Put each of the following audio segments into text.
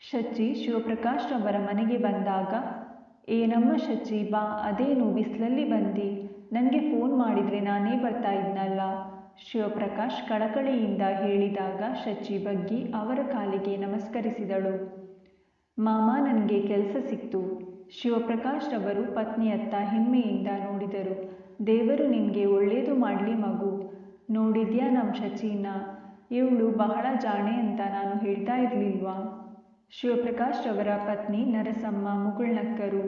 ಶಚಿ ಶಿವಪ್ರಕಾಶ್ ರವರ ಮನೆಗೆ ಬಂದಾಗ, ಏನಮ್ಮ ಶಚಿ ಬಾ, ಅದೇನು ಬಿಸ್ಲಲ್ಲಿ ಬಂದಿ, ನನಗೆ ಫೋನ್ ಮಾಡಿದ್ರೆ ನಾನೇ ಬರ್ತಾ ಇದ್ನಲ್ಲ, ಶಿವಪ್ರಕಾಶ್ ಕಳಕಳಿಯಿಂದ ಹೇಳಿದಾಗ ಶಚಿ ಬಗ್ಗಿ ಅವರ ಕಾಲಿಗೆ ನಮಸ್ಕರಿಸಿದಳು. ಮಾಮ, ನನಗೆ ಕೆಲಸ ಸಿಕ್ತು. ಶಿವಪ್ರಕಾಶ್ ರವರು ಪತ್ನಿಯತ್ತ ಹೆಮ್ಮೆಯಿಂದ ನೋಡಿದರು. ದೇವರು ನಿನಗೆ ಒಳ್ಳೇದು ಮಾಡಲಿ ಮಗು. ನೋಡಿದ್ಯಾ ನಮ್ಮ ಶಚಿನ, ಇವಳು ಬಹಳ ಜಾಣೆ ಅಂತ ನಾನು ಹೇಳ್ತಾ ಇರಲಿಲ್ವಾ. ಶಿವಪ್ರಕಾಶ್ ರವರ ಪತ್ನಿ ನರಸಮ್ಮ ಮುಗುಳ್ನಕ್ಕರು.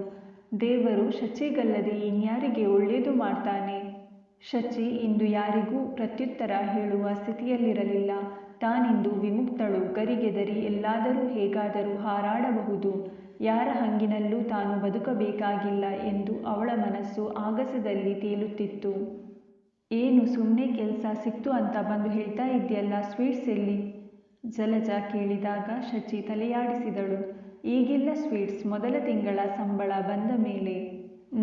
ದೇವರು ಶಚಿಗಲ್ಲದೆ ಇನ್ಯಾರಿಗೆ ಒಳ್ಳೇದು ಮಾಡ್ತಾನೆ. ಶಚಿ ಇಂದು ಯಾರಿಗೂ ಪ್ರತ್ಯುತ್ತರ ಹೇಳುವ ಸ್ಥಿತಿಯಲ್ಲಿರಲಿಲ್ಲ. ತಾನಿಂದು ವಿಮುಕ್ತಳು, ಗರಿಗೆದರಿ ಎಲ್ಲಾದರೂ ಹೇಗಾದರೂ ಹಾರಾಡಬಹುದು, ಯಾರ ಹಂಗಿನಲ್ಲೂ ತಾನು ಬದುಕಬೇಕಾಗಿಲ್ಲ ಎಂದು ಅವಳ ಮನಸ್ಸು ಆಗಸದಲ್ಲಿ ತೇಲುತ್ತಿತ್ತು. ಏನು ಸುಮ್ಮನೆ ಕೆಲಸ ಸಿಕ್ತು ಅಂತ ಬಂದು ಹೇಳ್ತಾ ಇದ್ಯಲ್ಲ, ಸ್ವೀಟ್ಸ್ ಎಲ್ಲಿ? ಜಲಜ ಕೇಳಿದಾಗ ಶಚಿ ತಲೆಯಾಡಿಸಿದಳು. ಈಗಿಲ್ಲ ಸ್ವೀಟ್ಸ್, ಮೊದಲ ತಿಂಗಳ ಸಂಬಳ ಬಂದ ಮೇಲೆ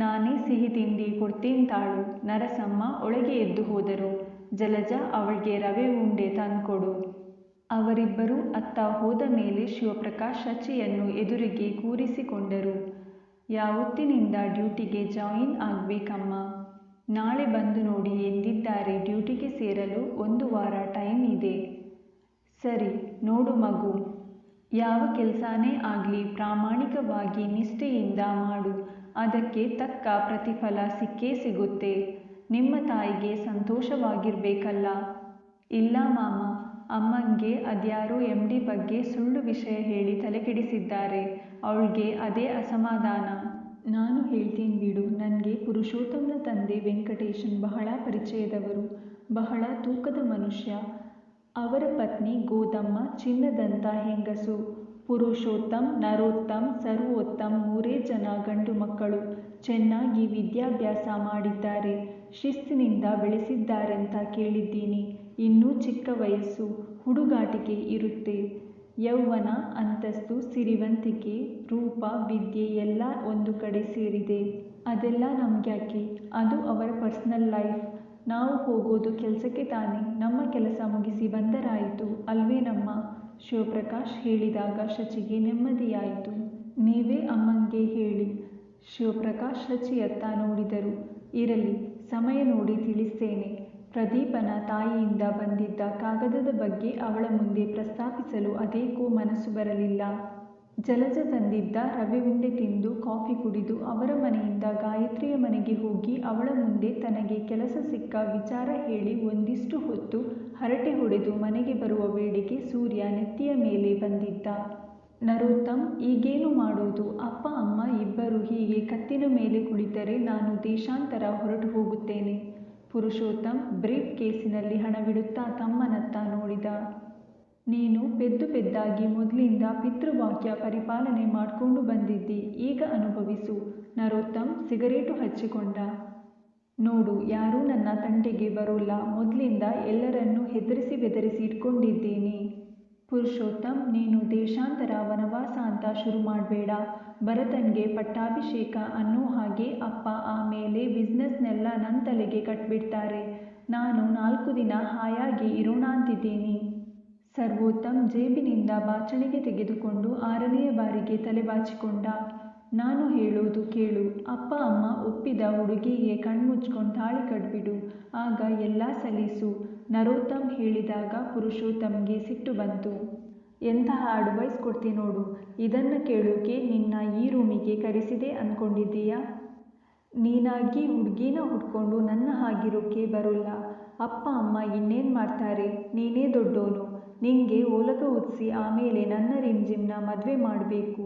ನಾನೇ ಸಿಹಿ ತಿಂಡಿ ಕೊಡ್ತೀನ್ತಾಳು. ನರಸಮ್ಮ ಒಳಗೆ ಎದ್ದು ಹೋದರು. ಜಲಜ, ಅವಳಿಗೆ ರವೆ ಉಂಡೆ ತಂದ್ಕೊಡು. ಅವರಿಬ್ಬರೂ ಅತ್ತ ಹೋದ ಮೇಲೆ ಶಿವಪ್ರಕಾಶ್ ಶಚಿಯನ್ನು ಎದುರಿಗೆ ಕೂರಿಸಿಕೊಂಡರು. ಯಾವತ್ತಿನಿಂದ ಡ್ಯೂಟಿಗೆ ಜಾಯಿನ್ ಆಗ್ಬೇಕಮ್ಮ? ನಾಳೆ ಬಂದು ನೋಡಿ ಎಂದಿದ್ದಾರೆ. ಡ್ಯೂಟಿಗೆ ಸೇರಲು 1 ವಾರ ಟೈಮ್ ಇದೆ. ಸರಿ, ನೋಡು ಮಗು, ಯಾವ ಕೆಲಸನೇ ಆಗಲಿ ಪ್ರಾಮಾಣಿಕವಾಗಿ ನಿಷ್ಠೆಯಿಂದ ಮಾಡು, ಅದಕ್ಕೆ ತಕ್ಕ ಪ್ರತಿಫಲ ಸಿಕ್ಕೇ ಸಿಗುತ್ತೆ. ನಿಮ್ಮ ತಾಯಿಗೆ ಸಂತೋಷವಾಗಿರ್ಬೇಕಲ್ಲ. ಇಲ್ಲ ಮಾಮ, ಅಮ್ಮಂಗೆ ಅದ್ಯಾರೋ MD ಬಗ್ಗೆ ಸುಳ್ಳು ವಿಷಯ ಹೇಳಿ ತಲೆಕೆಡಿಸಿದ್ದಾರೆ. ಅವಳಿಗೆ ಅದೇ ಅಸಮಾಧಾನ. ನಾನು ಹೇಳ್ತೀನಿ ಬಿಡು. ನನಗೆ ಪುರುಷೋತ್ತಮ್ನ ತಂದೆ ವೆಂಕಟೇಶನ್ ಬಹಳ ಪರಿಚಯದವರು, ಬಹಳ ತೂಕದ ಮನುಷ್ಯ. ಅವರ ಪತ್ನಿ ಗೋದಮ್ಮ ಚಿನ್ನದಂಥ ಹೆಂಗಸು. ಪುರುಷೋತ್ತಮ್, ನರೋತ್ತಮ್, ಸರ್ವೋತ್ತಮ್ 3 ಜನ ಗಂಡು ಮಕ್ಕಳು. ಚೆನ್ನಾಗಿ ವಿದ್ಯಾಭ್ಯಾಸ ಮಾಡಿದ್ದಾರೆ, ಶಿಸ್ತಿನಿಂದ ಬೆಳೆಸಿದ್ದಾರೆಂತ ಕೇಳಿದ್ದೀನಿ. ಇನ್ನೂ ಚಿಕ್ಕ ವಯಸ್ಸು, ಹುಡುಗಾಟಿಕೆ ಇರುತ್ತೆ. ಯೌವನ, ಅಂತಸ್ತು, ಸಿರಿವಂತಿಕೆ, ರೂಪ, ವಿದ್ಯೆ ಎಲ್ಲ ಒಂದು ಕಡೆ ಸೇರಿದೆ. ಅದೆಲ್ಲ ನಮ್ಗ್ಯಾಕೆ? ಅದು ಅವರ ಪರ್ಸನಲ್ ಲೈಫ್. ನಾವು ಹೋಗೋದು ಕೆಲಸಕ್ಕೆ ತಾನೆ. ನಮ್ಮ ಕೆಲಸ ಮುಗಿಸಿ ಬಂದರಾಯಿತು ಅಲ್ವೇನಮ್ಮ? ಶಿವಪ್ರಕಾಶ್ ಹೇಳಿದಾಗ ಶಚಿಗೆ ನೆಮ್ಮದಿಯಾಯಿತು. ನೀವೇ ಅಮ್ಮಂಗೆ ಹೇಳಿ. ಶಿವಪ್ರಕಾಶ್ ಶಚಿಯತ್ತ ನೋಡಿದರು. ಇರಲಿ, ಸಮಯ ನೋಡಿ ತಿಳಿಸ್ತೇನೆ. ಪ್ರದೀಪನ ತಾಯಿಯಿಂದ ಬಂದಿದ್ದ ಕಾಗದದ ಬಗ್ಗೆ ಅವಳ ಮುಂದೆ ಪ್ರಸ್ತಾಪಿಸಲು ಅದೇಕೋ ಮನಸ್ಸು ಬರಲಿಲ್ಲ. ಜಲಜ ತಂದಿದ್ದ ರವೆ ಉಂಡೆ ತಿಂದು ಕಾಫಿ ಕುಡಿದು ಅವರ ಮನೆಯಿಂದ ಗಾಯತ್ರಿಯ ಮನೆಗೆ ಹೋಗಿ ಅವಳ ಮುಂದೆ ತನಗೆ ಕೆಲಸ ಸಿಕ್ಕ ವಿಚಾರ ಹೇಳಿ ಒಂದಿಷ್ಟು ಹೊತ್ತು ಹರಟೆ ಹೊಡೆದು ಮನೆಗೆ ಬರುವ ವೇಳೆಗೆ ಸೂರ್ಯ ನೆತ್ತಿಯ ಮೇಲೆ ಬಂದಿದ್ದ. ನರೋತ್ತಮ್, ಈಗೇನು ಮಾಡೋದು? ಅಪ್ಪ ಅಮ್ಮ ಇಬ್ಬರು ಹೀಗೆ ಕತ್ತಿನ ಮೇಲೆ ಕುಳಿತರೆ ನಾನು ದೇಶಾಂತರ ಹೊರಟು ಹೋಗುತ್ತೇನೆ. ಪುರುಷೋತ್ತಮ್ ಬ್ರೀಫ್ ಕೇಸಿನಲ್ಲಿ ಹಣವಿಡುತ್ತಾ ತಮ್ಮನತ್ತ ನೋಡಿದ. ನೀನು ಪೆದ್ದಾಗಿ ಮೊದಲಿಂದ ಪಿತೃವಾಕ್ಯ ಪರಿಪಾಲನೆ ಮಾಡಿಕೊಂಡು ಬಂದಿದ್ದಿ, ಈಗ ಅನುಭವಿಸು. ನರೋತ್ತಮ್ ಸಿಗರೇಟು ಹಚ್ಚಿಕೊಂಡ. ನೋಡು, ಯಾರೂ ನನ್ನ ತಂಟೆಗೆ ಬರೋಲ್ಲ. ಮೊದಲಿಂದ ಎಲ್ಲರನ್ನೂ ಹೆದರಿಸಿ ಬೆದರಿಸಿ ಇಟ್ಕೊಂಡಿದ್ದೀನಿ. ಪುರುಷೋತ್ತಮ್, ನೀನು ದೇಶಾಂತರ ವನವಾಸ ಅಂತ ಶುರು ಮಾಡಬೇಡ. ಭರತನ್ಗೆ ಪಟ್ಟಾಭಿಷೇಕ ಅನ್ನೋ ಹಾಗೆ ಅಪ್ಪ ಆಮೇಲೆ ಬಿಸ್ನೆಸ್ನೆಲ್ಲ ನನ್ನ ತಲೆಗೆ ಕಟ್ಬಿಡ್ತಾರೆ. ನಾನು 4 ದಿನ ಹಾಯಾಗಿ ಇರೋಣ ಅಂತಿದ್ದೀನಿ. ಸರ್ವೋತ್ತಮ್ ಜೇಬಿನಿಂದ ಬಾಚಣಿಗೆ ತೆಗೆದುಕೊಂಡು 6ನೆಯ ಬಾರಿಗೆ ತಲೆಬಾಚಿಕೊಂಡ. ನಾನು ಹೇಳೋದು ಕೇಳು. ಅಪ್ಪ ಅಮ್ಮ ಒಪ್ಪಿದ ಹುಡುಗಿಗೆ ಕಣ್ಮುಚ್ಕೊಂಡು ತಾಳಿ ಕಟ್ಬಿಡು, ಆಗ ಎಲ್ಲ ಸಲೀಸು. ನರೋತ್ತಮ್ ಹೇಳಿದಾಗ ಪುರುಷೋತ್ತಮ್ಗೆ ಸಿಟ್ಟು ಬಂತು. ಎಂತಹ ಅಡ್ವೈಸ್ ಕೊಡ್ತಿ ನೋಡು. ಇದನ್ನು ಕೇಳೋಕೆ ನಿನ್ನ ಈ ರೂಮಿಗೆ ಕರೆಸಿದೆ ಅಂದ್ಕೊಂಡಿದ್ದೀಯಾ? ನೀನಾಗಿ ಹುಡುಗಿನ ಹುಡ್ಕೊಂಡು ನನ್ನ ಹಾಗಿರೋಕೆ ಬರೋಲ್ಲ. ಅಪ್ಪ ಅಮ್ಮ ಇನ್ನೇನು ಮಾಡ್ತಾರೆ? ನೀನೇ ದೊಡ್ಡೋನು. ನಿಂಗೆ ಓಲಗ ಉದಿಸಿ ಆಮೇಲೆ ನನ್ನ ರಿಮ್ಜಿಮ್ನ ಮದುವೆ ಮಾಡಬೇಕು.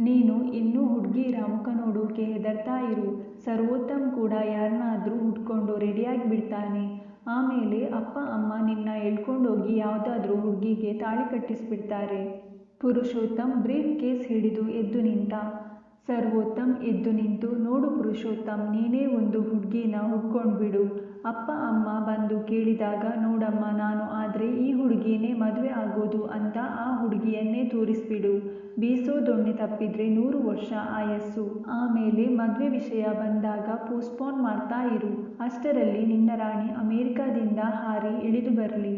ನೀನು ಇನ್ನೂ ಹುಡುಗಿರ ಮುಖ ನೋಡೋಕೆ ಹೆದರ್ತಾ ಇರು. ಸರ್ವೋತ್ತಮ್ ಕೂಡ ಯಾರನ್ನಾದ್ರೂ ಹುಡ್ಕೊಂಡು ರೆಡಿಯಾಗಿ ಬಿಡ್ತಾನೆ. ಆಮೇಲೆ ಅಪ್ಪ ಅಮ್ಮ ನಿನ್ನ ಎಳ್ಕೊಂಡೋಗಿ ಯಾವುದಾದ್ರೂ ಹುಡುಗಿಗೆ ತಾಳಿ ಕಟ್ಟಿಸ್ಬಿಡ್ತಾರೆ. ಪುರುಷೋತ್ತಮ್ ಬ್ರೀಫ್ ಕೇಸ್ ಹಿಡಿದು ಎದ್ದು ನಿಂತ. ಸರ್ವೋತ್ತಮ್ ಎದ್ದು ನಿಂತು, ನೋಡು ಪುರುಷೋತ್ತಮ್, ನೀನೇ ಒಂದು ಹುಡುಗಿನ ಹುಡ್ಕೊಂಡ್ಬಿಡು. ಅಪ್ಪ ಅಮ್ಮ ಬಂದು ಕೇಳಿದಾಗ, ನೋಡಮ್ಮ, ನಾನು ಆದರೆ ಈ ಹುಡುಗಿನೇ ಮದುವೆ ಆಗೋದು ಅಂತ ಆ ಹುಡುಗಿಯನ್ನೇ ತೋರಿಸ್ಬಿಡು. ಬೀಸೋ ದೊಣ್ಣೆ ತಪ್ಪಿದ್ರೆ 100 ವರ್ಷ ಆಯಸ್ಸು. ಆಮೇಲೆ ಮದುವೆ ವಿಷಯ ಬಂದಾಗ ಪೋಸ್ಟ್ಪೋನ್ ಮಾಡ್ತಾ ಇರು. ಅಷ್ಟರಲ್ಲಿ ನಿನ್ನ ರಾಣಿ ಅಮೆರಿಕಾದಿಂದ ಹಾರಿ ಇಳಿದು ಬರಲಿ.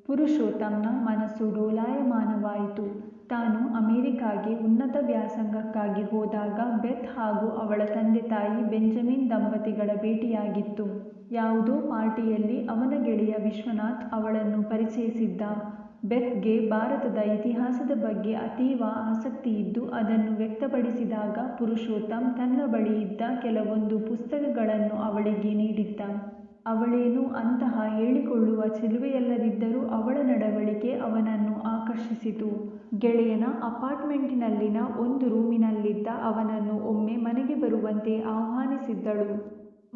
ಪುರುಷೋತ್ತಮ್ನ ಮನಸ್ಸು ಡೋಲಾಯಮಾನವಾಯಿತು. ತಾನು ಅಮೆರಿಕಾಗೆ ಉನ್ನತ ವ್ಯಾಸಂಗಕ್ಕಾಗಿ ಹೋದಾಗ ಬೆತ್ ಹಾಗೂ ಅವಳ ತಂದೆ ತಾಯಿ ಬೆಂಜಮಿನ್ ದಂಪತಿಗಳ ಭೇಟಿಯಾಗಿತ್ತು. ಯಾವುದೋ ಪಾರ್ಟಿಯಲ್ಲಿ ಅವನ ಗೆಳೆಯ ವಿಶ್ವನಾಥ್ ಅವಳನ್ನು ಪರಿಚಯಿಸಿದ್ದ. ಬೆತ್ಗೆ ಭಾರತದ ಇತಿಹಾಸದ ಬಗ್ಗೆ ಅತೀವ ಆಸಕ್ತಿಯಿದ್ದು ಅದನ್ನು ವ್ಯಕ್ತಪಡಿಸಿದಾಗ ಪುರುಷೋತ್ತಮ್ ತನ್ನ ಬಳಿ ಇದ್ದ ಕೆಲವೊಂದು ಪುಸ್ತಕಗಳನ್ನು ಅವಳಿಗೆ ನೀಡಿದ್ದ. ಅವಳೇನು ಅಂತಹ ಹೇಳಿಕೊಳ್ಳುವ ಚೆಲುವೆಯಲ್ಲದಿದ್ದರೂ ಅವಳ ನಡವಳಿಕೆ ಅವನನ್ನು ಆಕರ್ಷಿಸಿತು. ಗೆಳೆಯನ ಅಪಾರ್ಟ್ಮೆಂಟಿನಲ್ಲಿನ ಒಂದು ರೂಮಿನಲ್ಲಿದ್ದ ಅವನನ್ನು ಒಮ್ಮೆ ಮನೆಗೆ ಬರುವಂತೆ ಆಹ್ವಾನಿಸಿದ್ದಳು.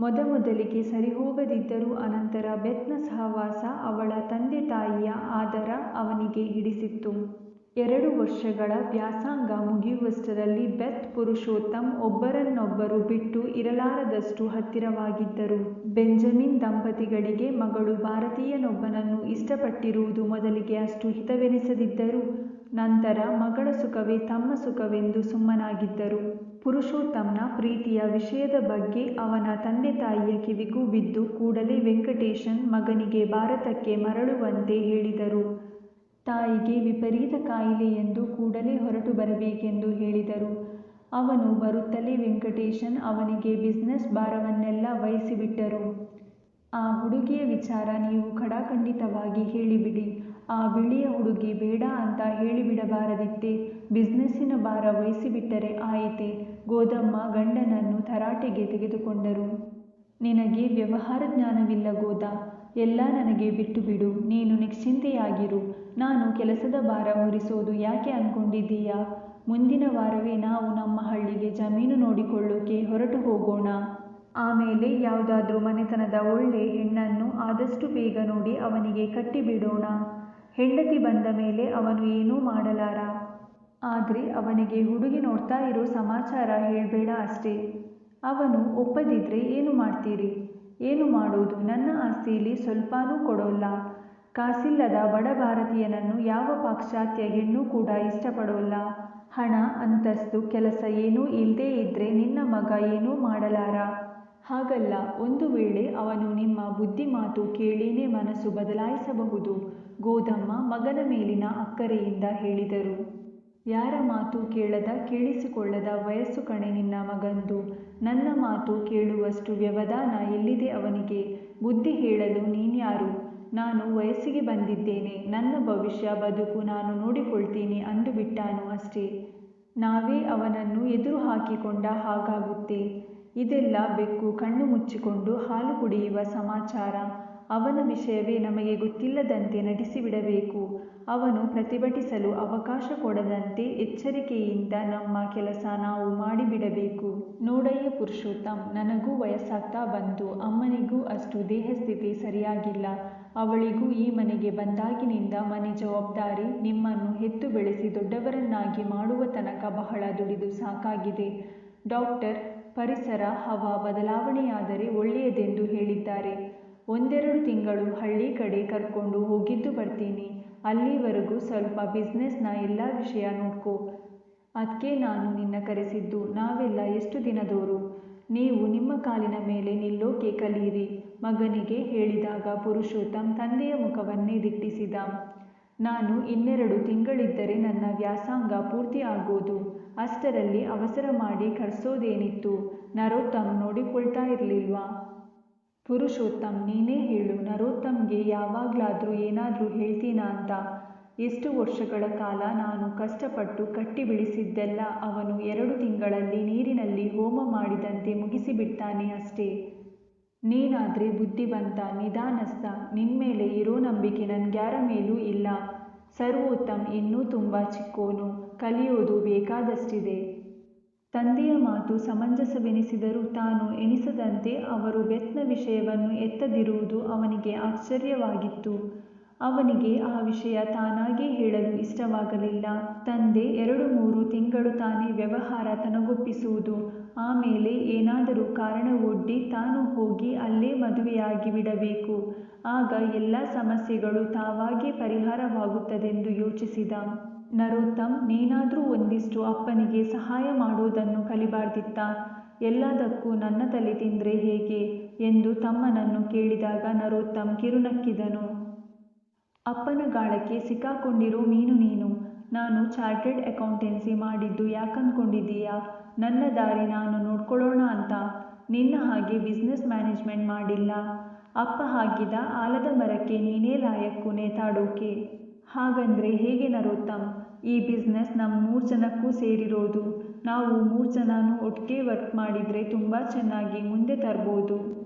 ಮೊದಮೊದಲಿಗೆ ಸರಿಹೋಗದಿದ್ದರೂ ಅನಂತರ ಬೆತ್ನ ಸಹವಾಸ, ಅವಳ ತಂದೆ ತಾಯಿಯ ಆದರ ಅವನಿಗೆ ಹಿಡಿಸಿತ್ತು. 2 ವರ್ಷಗಳ ವ್ಯಾಸಂಗ ಮುಗಿಯುವಷ್ಟರಲ್ಲಿ ಬೆತ್, ಪುರುಷೋತ್ತಮ್ ಒಬ್ಬರನ್ನೊಬ್ಬರು ಬಿಟ್ಟು ಇರಲಾರದಷ್ಟು ಹತ್ತಿರವಾಗಿದ್ದರು. ಬೆಂಜಮಿನ್ ದಂಪತಿಗಳಿಗೆ ಮಗಳು ಭಾರತೀಯನೊಬ್ಬನನ್ನು ಇಷ್ಟಪಟ್ಟಿರುವುದು ಮೊದಲಿಗೆ ಅಷ್ಟು ಹಿತವೆನಿಸದಿದ್ದರೂ ನಂತರ ಮಗಳ ಸುಖವೇ ತಮ್ಮ ಸುಖವೆಂದು ಸುಮ್ಮನಾಗಿದ್ದರು. ಪುರುಷೋತ್ತಮ್ನ ಪ್ರೀತಿಯ ವಿಷಯದ ಬಗ್ಗೆ ಅವನ ತಂದೆ ತಾಯಿಯ ಕಿವಿಗೂ ಬಿದ್ದು ಕೂಡಲೇ ವೆಂಕಟೇಶನ್ ಮಗನಿಗೆ ಭಾರತಕ್ಕೆ ಮರಳುವಂತೆ ಹೇಳಿದರು. ತಾಯಿಗೆ ವಿಪರೀತ ಕಾಯಿಲೆ ಎಂದು ಕೂಡಲೇ ಹೊರಟು ಬರಬೇಕೆಂದು ಹೇಳಿದರು. ಅವನು ಬರುತ್ತಲೇ ವೆಂಕಟೇಶನ್ ಅವನಿಗೆ ಬಿಸಿನೆಸ್ ಭಾರವನ್ನೆಲ್ಲ ವಹಿಸಿಬಿಟ್ಟರು. ಆ ಹುಡುಗಿಯ ವಿಚಾರ ನೀವು ಖಡಾಖಂಡಿತವಾಗಿ ಹೇಳಿಬಿಡಿ. ಆ ಬಿಳಿಯ ಹುಡುಗಿ ಬೇಡ ಅಂತ ಹೇಳಿಬಿಡಬಾರದಿತ್ತೆ. ಬಿಸಿನೆಸ್ಸಿನ ಭಾರ ವಹಿಸಿಬಿಟ್ಟರೆ ಆಯಿತೆ. ಗೋದಮ್ಮ ಗಂಡನನ್ನು ತರಾಟೆಗೆ ತೆಗೆದುಕೊಂಡರು. ನಿನಗೆ ವ್ಯವಹಾರ ಜ್ಞಾನವಿಲ್ಲ ಗೋದ. ಎಲ್ಲ ನನಗೆ ಬಿಟ್ಟುಬಿಡು. ನೀನು ನಿಶ್ಚಿಂತೆಯಾಗಿರು. ನಾನು ಕೆಲಸದ ಭಾರ ಹೊರಿಸೋದು ಯಾಕೆ ಅನ್ಕೊಂಡಿದ್ದೀಯಾ? ಮುಂದಿನ ವಾರವೇ ನಾವು ನಮ್ಮ ಹಳ್ಳಿಗೆ ಜಮೀನು ನೋಡಿಕೊಳ್ಳೋಕೆ ಹೊರಟು ಹೋಗೋಣ. ಆಮೇಲೆ ಯಾವುದಾದ್ರೂ ಮನೆತನದ ಒಳ್ಳೆ ಹೆಣ್ಣನ್ನು ಆದಷ್ಟು ಬೇಗ ನೋಡಿ ಅವನಿಗೆ ಕಟ್ಟಿಬಿಡೋಣ. ಹೆಂಡತಿ ಬಂದ ಮೇಲೆ ಅವನು ಏನೂ ಮಾಡಲಾರ. ಆದ್ರೆ ಅವನಿಗೆ ಹುಡುಗಿ ನೋಡ್ತಾ ಇರೋ ಸಮಾಚಾರ ಹೇಳ್ಬೇಡ ಅಷ್ಟೇ. ಅವನು ಒಪ್ಪದಿದ್ರೆ ಏನು ಮಾಡ್ತೀರಿ? ಏನು ಮಾಡೋದು? ನನ್ನ ಆಸ್ತಿಯಲ್ಲಿ ಸ್ವಲ್ಪನೂ ಕೊಡೋಲ್ಲ. ಕಾಸಿಲ್ಲದ ಬಡ ಭಾರತೀಯನನ್ನು ಯಾವ ಪಾಶ್ಚಾತ್ಯ ಹೆಣ್ಣು ಕೂಡ ಇಷ್ಟಪಡೋಲ್ಲ. ಹಣ, ಅಂತಸ್ತು, ಕೆಲಸ ಏನೂ ಇಲ್ದೇ ಇದ್ರೆ ನಿನ್ನ ಮಗ ಏನೂ ಮಾಡಲಾರ. ಹಾಗಲ್ಲ, ಒಂದು ವೇಳೆ ಅವನು ನಿಮ್ಮ ಬುದ್ಧಿ ಮಾತು ಕೇಳೇನೆ ಮನಸ್ಸು ಬದಲಾಯಿಸಬಹುದು. ಗೋದಮ್ಮ ಮಗನ ಮೇಲಿನ ಅಕ್ಕರೆಯಿಂದ ಹೇಳಿದರು. ಯಾರ ಮಾತು ಕೇಳದ ಕೇಳಿಸಿಕೊಳ್ಳದ ವಯಸ್ಸು ಕಣೆ ನಿನ್ನ ಮಗಂದು. ನನ್ನ ಮಾತು ಕೇಳುವಷ್ಟು ವ್ಯವಧಾನ ಎಲ್ಲಿದೆ ಅವನಿಗೆ? ಬುದ್ಧಿ ಹೇಳಲು ನೀನ್ಯಾರು? ನಾನು ವಯಸ್ಸಿಗೆ ಬಂದಿದ್ದೇನೆ. ನನ್ನ ಭವಿಷ್ಯ ಬದುಕು ನಾನು ನೋಡಿಕೊಳ್ತೀನಿ ಅಂದುಬಿಟ್ಟಾನು ಅಷ್ಟೇ. ನಾವೇ ಅವನನ್ನು ಎದುರು ಹಾಕಿಕೊಂಡ ಹಾಗಾಗುತ್ತೆ. ಇದೆಲ್ಲ ಬೆಕ್ಕು ಕಣ್ಣು ಮುಚ್ಚಿಕೊಂಡು ಹಾಲು ಕುಡಿಯುವ ಸಮಾಚಾರ. ಅವನ ವಿಷಯವೇ ನಮಗೆ ಗೊತ್ತಿಲ್ಲದಂತೆ ನಟಿಸಿಬಿಡಬೇಕು. ಅವನು ಪ್ರತಿಭಟಿಸಲು ಅವಕಾಶ ಕೊಡದಂತೆ ಎಚ್ಚರಿಕೆಯಿಂದ ನಮ್ಮ ಕೆಲಸ ನಾವು ಮಾಡಿಬಿಡಬೇಕು. ನೋಡಯ್ಯ ಪುರುಷೋತ್ತಮ್, ನನಗೂ ವಯಸ್ಸಾಗ್ತಾ ಬಂತು. ಅಮ್ಮನಿಗೂ ಅಷ್ಟು ದೇಹಸ್ಥಿತಿ ಸರಿಯಾಗಿಲ್ಲ. ಅವಳಿಗೂ ಈ ಮನೆಗೆ ಬಂದಾಗಿನಿಂದ ಮನೆ ಜವಾಬ್ದಾರಿ, ನಿಮ್ಮನ್ನು ಹೆತ್ತು ಬೆಳೆಸಿ ದೊಡ್ಡವರನ್ನಾಗಿ ಮಾಡುವ ತನಕ ಬಹಳ ದುಡಿದು ಸಾಕಾಗಿದೆ. ಡಾಕ್ಟರ್ ಪರಿಸರ, ಹವಾ ಬದಲಾವಣೆಯಾದರೆ ಒಳ್ಳೆಯದೆಂದು ಹೇಳಿದ್ದಾರೆ. 1-2 ತಿಂಗಳು ಹಳ್ಳಿ ಕಡೆ ಕರ್ಕೊಂಡು ಹೋಗಿದ್ದು ಬರ್ತೀನಿ. ಅಲ್ಲಿವರೆಗೂ ಸ್ವಲ್ಪ ಬಿಸ್ನೆಸ್ನ ಎಲ್ಲ ವಿಷಯ ನೋಡ್ಕೋ. ಅದ್ಕೆ ನಾನು ನಿನ್ನ ಕರೆಸಿದ್ದು. ನಾವೆಲ್ಲ ಎಷ್ಟು ದಿನದೋರು? ನೀವು ನಿಮ್ಮ ಕಾಲಿನ ಮೇಲೆ ನಿಲ್ಲೋಕೆ ಕಲೀರಿ. ಮಗನಿಗೆ ಹೇಳಿದಾಗ ಪುರುಷೋತ್ತಮ್ ತಂದೆಯ ಮುಖವನ್ನೇ ದಿಟ್ಟಿಸಿದ. ನಾನು ಇನ್ನೆರಡು ತಿಂಗಳಿದ್ದರೆ ನನ್ನ ವ್ಯಾಸಂಗ ಪೂರ್ತಿ ಆಗೋದು. ಅಷ್ಟರಲ್ಲಿ ಅವಸರ ಮಾಡಿ ಕರ್ಸೋದೇನಿತ್ತು? ನರೋತ್ತಮ್ ನೋಡಿಕೊಳ್ತಾ ಇರ್ಲಿಲ್ವಾ? ಪುರುಷೋತ್ತಮ್, ನೀನೇ ಹೇಳು. ನರೋತ್ತಮ್ಗೆ ಯಾವಾಗ್ಲಾದ್ರೂ ಏನಾದ್ರೂ ಹೇಳ್ತೀನಾ ಅಂತ? ಎಷ್ಟು ವರ್ಷಗಳ ಕಾಲ ನಾನು ಕಷ್ಟಪಟ್ಟು ಕಟ್ಟಿ ಬೆಳೆಸಿದ್ದೆಲ್ಲ ಅವನು 2 ತಿಂಗಳಲ್ಲಿ ನೀರಿನಲ್ಲಿ ಹೋಮ ಮಾಡಿದಂತೆ ಮುಗಿಸಿಬಿಡ್ತಾನೆ ಅಷ್ಟೇ. ನೀನಾದ್ರೆ ಬುದ್ಧಿವಂತ, ನಿಧಾನಸ್ಥ. ನಿನ್ಮೇಲೆ ಇರೋ ನಂಬಿಕೆ ನನ್ಗ್ಯಾರ ಮೇಲೂ ಇಲ್ಲ. ಸರ್ವೋತ್ತಮ್ ಇನ್ನೂ ತುಂಬ ಚಿಕ್ಕೋನು. ಕಲಿಯೋದು ಬೇಕಾದಷ್ಟಿದೆ. ತಂದೆಯ ಮಾತು ಸಮಂಜಸವೆನಿಸಿದರೂ ತಾನು ಎಣಿಸದಂತೆ ಅವರು ಬೆತ್ನ ವಿಷಯವನ್ನು ಎತ್ತದಿರುವುದು ಅವನಿಗೆ ಆಶ್ಚರ್ಯವಾಗಿತ್ತು. ಅವನಿಗೆ ಆ ವಿಷಯ ತಾನಾಗೇ ಹೇಳಲು ಇಷ್ಟವಾಗಲಿಲ್ಲ. ತಂದೆ 2-3 ತಿಂಗಳು ತಾನೇ ವ್ಯವಹಾರ ತನಗೊಪ್ಪಿಸುವುದು. ಆಮೇಲೆ ಏನಾದರೂ ಕಾರಣವೊಡ್ಡಿ ತಾನು ಹೋಗಿ ಅಲ್ಲೇ ಮದುವೆಯಾಗಿ ಬಿಡಬೇಕು. ಆಗ ಎಲ್ಲ ಸಮಸ್ಯೆಗಳು ತಾವಾಗೇ ಪರಿಹಾರವಾಗುತ್ತದೆಂದು ಯೋಚಿಸಿದ. ನರೋತ್ತಮ್, ನೀನಾದ್ರೂ ಒಂದಿಷ್ಟು ಅಪ್ಪನಿಗೆ ಸಹಾಯ ಮಾಡೋದನ್ನು ಕಲಿಬಾರ್ದಿತ್ತಾ? ಎಲ್ಲದಕ್ಕೂ ನನ್ನ ತಲೆ ತಿಂದ್ರೆ ಹೇಗೆ ಎಂದು ತಮ್ಮನನ್ನು ಕೇಳಿದಾಗ ನರೋತ್ತಮ್ ಕಿರುನಕ್ಕಿದನು. ಅಪ್ಪನ ಗಾಳಕ್ಕೆ ಸಿಕ್ಕಾಕೊಂಡಿರೋ ಮೀನು ನೀನು. ನಾನು ಚಾರ್ಟೆಡ್ ಅಕೌಂಟೆನ್ಸಿ ಮಾಡಿದ್ದು ಯಾಕಂದ್ಕೊಂಡಿದ್ದೀಯಾ? ನನ್ನ ದಾರಿ ನಾನು ನೋಡ್ಕೊಳ್ಳೋಣ ಅಂತ. ನಿನ್ನ ಹಾಗೆ ಬಿಸ್ನೆಸ್ ಮ್ಯಾನೇಜ್ಮೆಂಟ್ ಮಾಡಿಲ್ಲ. ಅಪ್ಪ ಹಾಕಿದ ಆಲದ ಮರಕ್ಕೆ ನೀನೇ ಲಾಯಕ್ಕು ನೇತಾಡೋಕೆ. ಹಾಗಂದ್ರೆ ಹೇಗೆ ನರೋತ್ತಮ್? ಈ ಬಿಸ್ನೆಸ್ ನಮ್ಮ 3 ಜನಕ್ಕೂ ಸೇರಿರೋದು. ನಾವು 3 ಜನನೂ ಒಟ್ಟಿಗೆ ವರ್ಕ್ ಮಾಡಿದ್ರೆ ತುಂಬ ಚೆನ್ನಾಗಿ ಮುಂದೆ ತರ್ಬೋದು.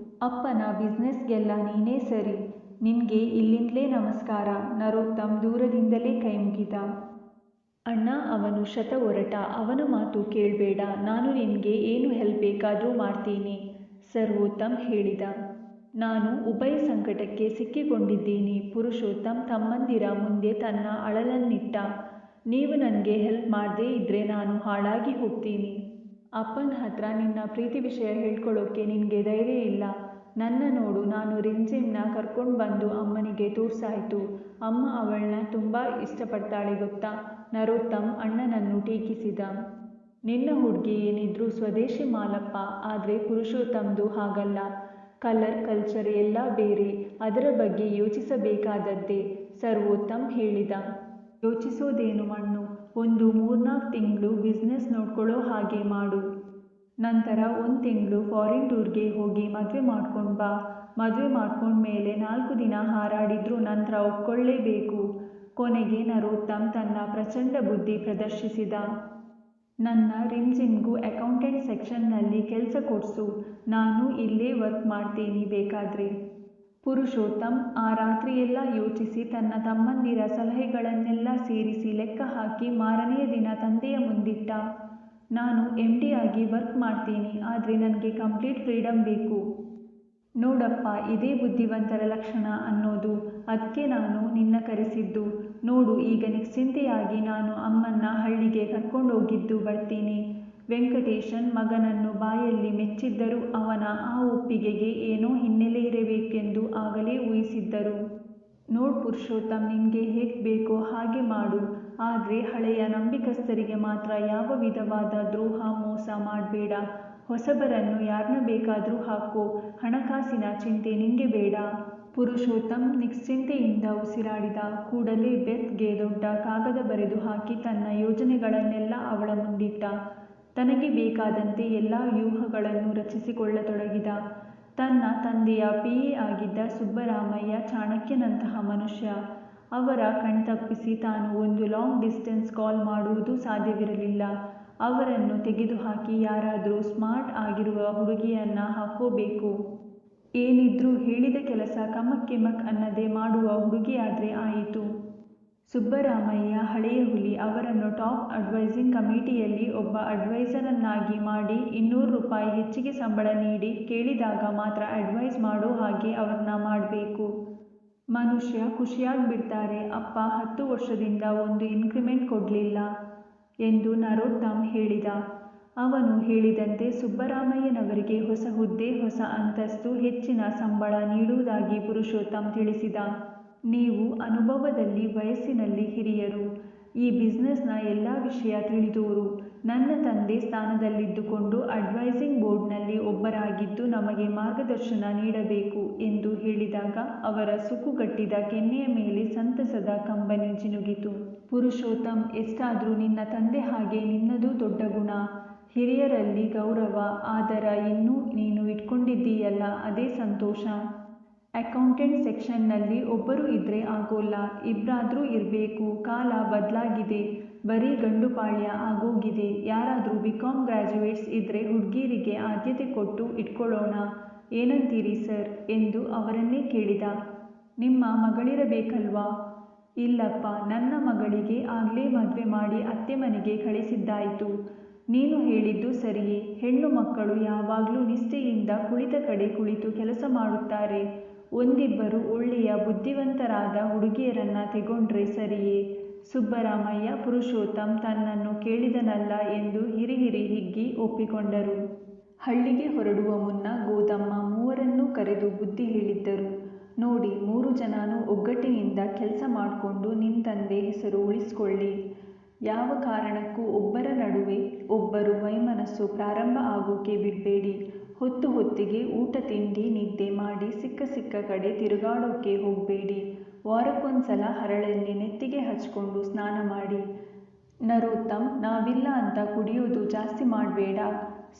ಅಪ್ಪನ ಬಿಸ್ನೆಸ್ಗೆಲ್ಲ ನೀನೇ ಸರಿ. ನಿನ್ಗೆ ಇಲ್ಲಿಂದಲೇ ನಮಸ್ಕಾರ. ನರೋತ್ತಮ್ ದೂರದಿಂದಲೇ ಕೈ ಮುಗಿದ. ಅಣ್ಣ, ಅವನು ಶತ ಹೊರಟ. ಅವನ ಮಾತು ಕೇಳಬೇಡ. ನಾನು ನಿನಗೆ ಏನು ಹೆಲ್ಪ್ ಬೇಕಾದರೂ ಮಾಡ್ತೀನಿ, ಸರ್ವೋತ್ತಮ್ ಹೇಳಿದ. ನಾನು ಉಭಯ ಸಂಕಟಕ್ಕೆ ಸಿಕ್ಕಿಕೊಂಡಿದ್ದೀನಿ. ಪುರುಷೋತ್ತಮ್ ತಮ್ಮಂದಿರ ಮುಂದೆ ತನ್ನ ಅಳಲನ್ನಿಟ್ಟ. ನೀವು ನನಗೆ ಹೆಲ್ಪ್ ಮಾಡದೇ ಇದ್ರೆ ನಾನು ಹಾಳಾಗಿ ಹೋಗ್ತೀನಿ. ಅಪ್ಪನ ಹತ್ರ ನಿನ್ನ ಪ್ರೀತಿ ವಿಷಯ ಹೇಳ್ಕೊಳ್ಳೋಕೆ ನಿನಗೆ ಧೈರ್ಯ ಇಲ್ಲ. ನನ್ನ ನೋಡು, ನಾನು ರಿಮ್ಜಿಮ್ನ ಕರ್ಕೊಂಡು ಬಂದು ಅಮ್ಮನಿಗೆ ತೋರ್ಸಾಯ್ತು. ಅಮ್ಮ ಅವಳನ್ನ ತುಂಬ ಇಷ್ಟಪಡ್ತಾಳೆ ಗೊತ್ತಾ? ನರೋತ್ತಮ್ ಅಣ್ಣನನ್ನು ಟೀಕಿಸಿದ. ನಿನ್ನ ಹುಡುಗಿ ಏನಿದ್ರೂ ಸ್ವದೇಶಿ ಮಾಲಪ್ಪ. ಆದರೆ ಪುರುಷೋತ್ತಮ್ದು ಹಾಗಲ್ಲ. ಕಲರ್, ಕಲ್ಚರ್ ಎಲ್ಲ ಬೇರೆ. ಅದರ ಬಗ್ಗೆ ಯೋಚಿಸಬೇಕಾದದ್ದೇ, ಸರ್ವೋತ್ತಮ್ ಹೇಳಿದ. ಯೋಚಿಸೋದೇನು ಮಣ್ಣು? ಒಂದು 3-4 ತಿಂಗಳು ಬಿಸ್ನೆಸ್ ನೋಡ್ಕೊಳ್ಳೋ ಹಾಗೆ ಮಾಡು. ನಂತರ 1 ತಿಂಗಳು ಫಾರಿನ್ ಟೂರ್ಗೆ ಹೋಗಿ ಮದುವೆ ಮಾಡ್ಕೊಂಡು ಬಾ. ಮದುವೆ ಮಾಡ್ಕೊಂಡ್ಮೇಲೆ 4 ದಿನ ಹಾರಾಡಿದ್ರೂ ನಂತರ ಒಪ್ಕೊಳ್ಳೇಬೇಕು. ಕೊನೆಗೆ ನರೋತ್ತಮ್ ತನ್ನ ಪ್ರಚಂಡ ಬುದ್ಧಿ ಪ್ರದರ್ಶಿಸಿದ. ನನ್ನ ರಿಮ್ಜಿಮ್ಗೂ ಅಕೌಂಟೆಂಟ್ ಸೆಕ್ಷನ್ನಲ್ಲಿ ಕೆಲಸ ಕೊಡ್ಸು. ನಾನು ಇಲ್ಲೇ ವರ್ಕ್ ಮಾಡ್ತೀನಿ ಬೇಕಾದ್ರೆ. ಪುರುಷೋತ್ತಮ್ ಆ ರಾತ್ರಿಯೆಲ್ಲ ಯೋಚಿಸಿ ತನ್ನ ತಮ್ಮಂದಿರ ಸಲಹೆಗಳನ್ನೆಲ್ಲ ಸೇರಿಸಿ ಲೆಕ್ಕ ಹಾಕಿ ಮಾರನೆಯ ದಿನ ತಂದೆಯ ಮುಂದಿಟ್ಟ. ನಾನು MD ಆಗಿ ವರ್ಕ್ ಮಾಡ್ತೀನಿ, ಆದರೆ ನನಗೆ ಕಂಪ್ಲೀಟ್ ಫ್ರೀಡಮ್ ಬೇಕು. ನೋಡಪ್ಪ, ಇದೇ ಬುದ್ಧಿವಂತರ ಲಕ್ಷಣ ಅನ್ನೋದು. ಅದಕ್ಕೆ ನಾನು ನಿನ್ನ ಕರೆಸಿದ್ದು. ನೋಡು, ಈಗ ನಿಶ್ಚಿಂತೆಯಾಗಿ ನಾನು ಅಮ್ಮನ್ನ ಹಳ್ಳಿಗೆ ಕರ್ಕೊಂಡೋಗಿದ್ದು ಬರ್ತೀನಿ. ವೆಂಕಟೇಶನ್ ಮಗನನ್ನು ಬಾಯಲ್ಲಿ ಮೆಚ್ಚಿದ್ದರೂ ಅವನ ಆ ಒಪ್ಪಿಗೆಗೆ ಏನೋ ಹಿನ್ನೆಲೆ ಇರಬೇಕೆಂದು ಆಗಲೇ ಊಹಿಸಿದ್ದರು. ನೋಡ್ ಪುರುಷೋತ್ತಮ್, ನಿನಗೆ ಹೇಗೆ ಬೇಕೋ ಹಾಗೆ ಮಾಡು. ಆದರೆ ಹಳೆಯ ನಂಬಿಕಸ್ಥರಿಗೆ ಮಾತ್ರ ಯಾವ ವಿಧವಾದ ದ್ರೋಹ ಮೋಸ ಮಾಡಬೇಡ. ಹೊಸಬರನ್ನು ಯಾರನ್ನ ಬೇಕಾದರೂ ಹಾಕೋ. ಹಣಕಾಸಿನ ಚಿಂತೆ ನಿಂಗೆ ಬೇಡ. ಪುರುಷೋತ್ತಮ್ ನಿಶ್ಚಿಂತೆಯಿಂದ ಉಸಿರಾಡಿದ. ಕೂಡಲೇ ಬೆತ್ಗೆ ದೊಡ್ಡ ಕಾಗದ ಬರೆದು ಹಾಕಿ ತನ್ನ ಯೋಜನೆಗಳನ್ನೆಲ್ಲ ಅವಳ ಮುಂದಿಟ್ಟ. ತನಗೆ ಬೇಕಾದಂತೆ ಎಲ್ಲ ವ್ಯೂಹಗಳನ್ನು ರಚಿಸಿಕೊಳ್ಳತೊಡಗಿದ. ತನ್ನ ತಂದೆಯ PA ಆಗಿದ್ದ ಸುಬ್ಬರಾಮಯ್ಯ ಚಾಣಕ್ಯನಂತಹ ಮನುಷ್ಯ. ಅವರ ಕಣ್ತಪ್ಪಿಸಿ ತಾನು ಒಂದು ಲಾಂಗ್ ಡಿಸ್ಟೆನ್ಸ್ ಕಾಲ್ ಮಾಡುವುದು ಸಾಧ್ಯವಿರಲಿಲ್ಲ. ಅವರನ್ನು ತೆಗೆದುಹಾಕಿ ಯಾರಾದರೂ ಸ್ಮಾರ್ಟ್ ಆಗಿರುವ ಹುಡುಗಿಯನ್ನ ಹಾಕೋಬೇಕು. ಏನಿದ್ರೂ ಹೇಳಿದ ಕೆಲಸ ಕಮಕ್ ಕಿಮಕ್ ಅನ್ನದೆ ಮಾಡುವ ಹುಡುಗಿಯಾದ್ರೆ ಆಯಿತು. ಸುಬ್ಬರಾಮಯ್ಯ ಹಳೆಯ ಹುಲಿ. ಅವರನ್ನು ಟಾಪ್ ಅಡ್ವೈಸಿಂಗ್ ಕಮಿಟಿಯಲ್ಲಿ ಒಬ್ಬ ಅಡ್ವೈಸರನ್ನಾಗಿ ಮಾಡಿ 200 ರೂಪಾಯಿ ಹೆಚ್ಚಿಗೆ ಸಂಬಳ ನೀಡಿ ಕೇಳಿದಾಗ ಮಾತ್ರ ಅಡ್ವೈಸ್ ಮಾಡೋ ಹಾಗೆ ಅವ್ರನ್ನ ಮಾಡಬೇಕು. ಮನುಷ್ಯ ಖುಷಿಯಾಗ್ಬಿಡ್ತಾರೆ. ಅಪ್ಪ 10 ವರ್ಷದಿಂದ ಒಂದು ಇನ್ಕ್ರಿಮೆಂಟ್ ಕೊಡ್ಲಿಲ್ಲ ಎಂದು ನರೋತ್ತಮ್ ಹೇಳಿದ. ಅವನು ಹೇಳಿದಂತೆ ಸುಬ್ಬರಾಮಯ್ಯನವರಿಗೆ ಹೊಸ ಹುದ್ದೆ, ಹೊಸ ಅಂತಸ್ತು, ಹೆಚ್ಚಿನ ಸಂಬಳ ನೀಡುವುದಾಗಿ ಪುರುಷೋತ್ತಮ್ ತಿಳಿಸಿದ. ನೀವು ಅನುಭವದಲ್ಲಿ, ವಯಸ್ಸಿನಲ್ಲಿ ಹಿರಿಯರು. ಈ ಬಿಸ್ನೆಸ್ನ ಎಲ್ಲ ವಿಷಯ ತಿಳಿದೋರು. ನನ್ನ ತಂದೆ ಸ್ಥಾನದಲ್ಲಿದ್ದುಕೊಂಡು ಅಡ್ವೈಸಿಂಗ್ ಬೋರ್ಡ್ನಲ್ಲಿ ಒಬ್ಬರಾಗಿದ್ದು ನಮಗೆ ಮಾರ್ಗದರ್ಶನ ನೀಡಬೇಕು ಎಂದು ಹೇಳಿದಾಗ ಅವರ ಸುಕ್ಕುಗಟ್ಟಿದ ಕೆನ್ನೆಯ ಮೇಲೆ ಸಂತಸದ ಕಂಬನಿ ಜಿನುಗಿತು. ಪುರುಷೋತ್ತಮ್, ಎಷ್ಟಾದ್ರೂ ನಿನ್ನ ತಂದೆ ಹಾಗೆ ನಿನ್ನದು ದೊಡ್ಡ ಗುಣ. ಹಿರಿಯರಲ್ಲಿ ಗೌರವ, ಆದರ ಇನ್ನೂ ನೀನು ಇಟ್ಕೊಂಡಿದ್ದೀಯಲ್ಲ, ಅದೇ ಸಂತೋಷ. ಅಕೌಂಟೆಂಟ್ ಸೆಕ್ಷನ್ನಲ್ಲಿ ಒಬ್ಬರು ಇದ್ರೆ ಆಗೋಲ್ಲ, ಇಬ್ರಾದ್ರೂ ಇರ್ಬೇಕು. ಕಾಲ ಬದ್ಲಾಗಿದೆ. ಬರೀ ಗಂಡುಪಾಳ್ಯ ಆಗೋಗಿದೆ. ಯಾರಾದ್ರೂ BCom ಗ್ರಾಜ್ಯುಯೇಟ್ಸ್ ಇದ್ರೆ ಹುಡ್ಗೀರಿಗೆ ಆದ್ಯತೆ ಕೊಟ್ಟು ಇಟ್ಕೊಳ್ಳೋಣ. ಏನಂತೀರಿ ಸರ್ ಎಂದು ಅವರನ್ನೇ ಕೇಳಿದ. ನಿಮ್ಮ ಮಗಳಿರಬೇಕಲ್ವಾ? ಇಲ್ಲಪ್ಪ, ನನ್ನ ಮಗಳಿಗೆ ಆಗ್ಲೇ ಮದುವೆ ಮಾಡಿ ಅತ್ತೆ ಮನೆಗೆ ಕಳಿಸಿದ್ದಾಯ್ತು. ನೀನು ಹೇಳಿದ್ದು ಸರಿಯೇ. ಹೆಣ್ಣು ಮಕ್ಕಳು ಯಾವಾಗ್ಲೂ ನಿಷ್ಠೆಯಿಂದ ಕುಳಿತ ಕಡೆ ಕುಳಿತು ಕೆಲಸ ಮಾಡುತ್ತಾರೆ. ಒಂದಿಬ್ಬರು ಒಳ್ಳೆಯ ಬುದ್ಧಿವಂತರಾದ ಹುಡುಗಿಯರನ್ನ ತೆಗೊಂಡ್ರೆ ಸರಿಯೇ. ಸುಬ್ಬರಾಮಯ್ಯ, ಪುರುಷೋತ್ತಮ್ ತನ್ನನ್ನು ಕೇಳಿದನಲ್ಲ ಎಂದು ಹಿರಿಹಿರಿ ಹಿಗ್ಗಿ ಒಪ್ಪಿಕೊಂಡರು. ಹಳ್ಳಿಗೆ ಹೊರಡುವ ಮುನ್ನ ಗೋದಮ್ಮ ಮೂವರನ್ನೂ ಕರೆದು ಬುದ್ಧಿ ಹೇಳಿದ್ದರು. ನೋಡಿ, 3 ಜನನೂ ಒಗ್ಗಟ್ಟಿನಿಂದ ಕೆಲಸ ಮಾಡಿಕೊಂಡು ನಿಮ್ಮ ತಂದೆ ಹೆಸರು ಉಳಿಸ್ಕೊಳ್ಳಿ. ಯಾವ ಕಾರಣಕ್ಕೂ ಒಬ್ಬರ ನಡುವೆ ಒಬ್ಬರು ವೈಮನಸ್ಸು ಪ್ರಾರಂಭ ಆಗೋಕೆ ಬಿಡಬೇಡಿ. ಹೊತ್ತು ಹೊತ್ತಿಗೆ ಊಟ ತಿಂಡಿ ನಿದ್ದೆ ಮಾಡಿ ಸಿಕ್ಕ ಕಡೆ ತಿರುಗಾಡೋಕೆ ಹೋಗಬೇಡಿ. ವಾರಕ್ಕೊಂದ್ಸಲ ಹರಳೆಣ್ಣೆ ನೆತ್ತಿಗೆ ಹಚ್ಕೊಂಡು ಸ್ನಾನ ಮಾಡಿ. ನರೋತ್ತಮ್, ನಾವಿಲ್ಲ ಅಂತ ಕುಡಿಯೋದು ಜಾಸ್ತಿ ಮಾಡಬೇಡ.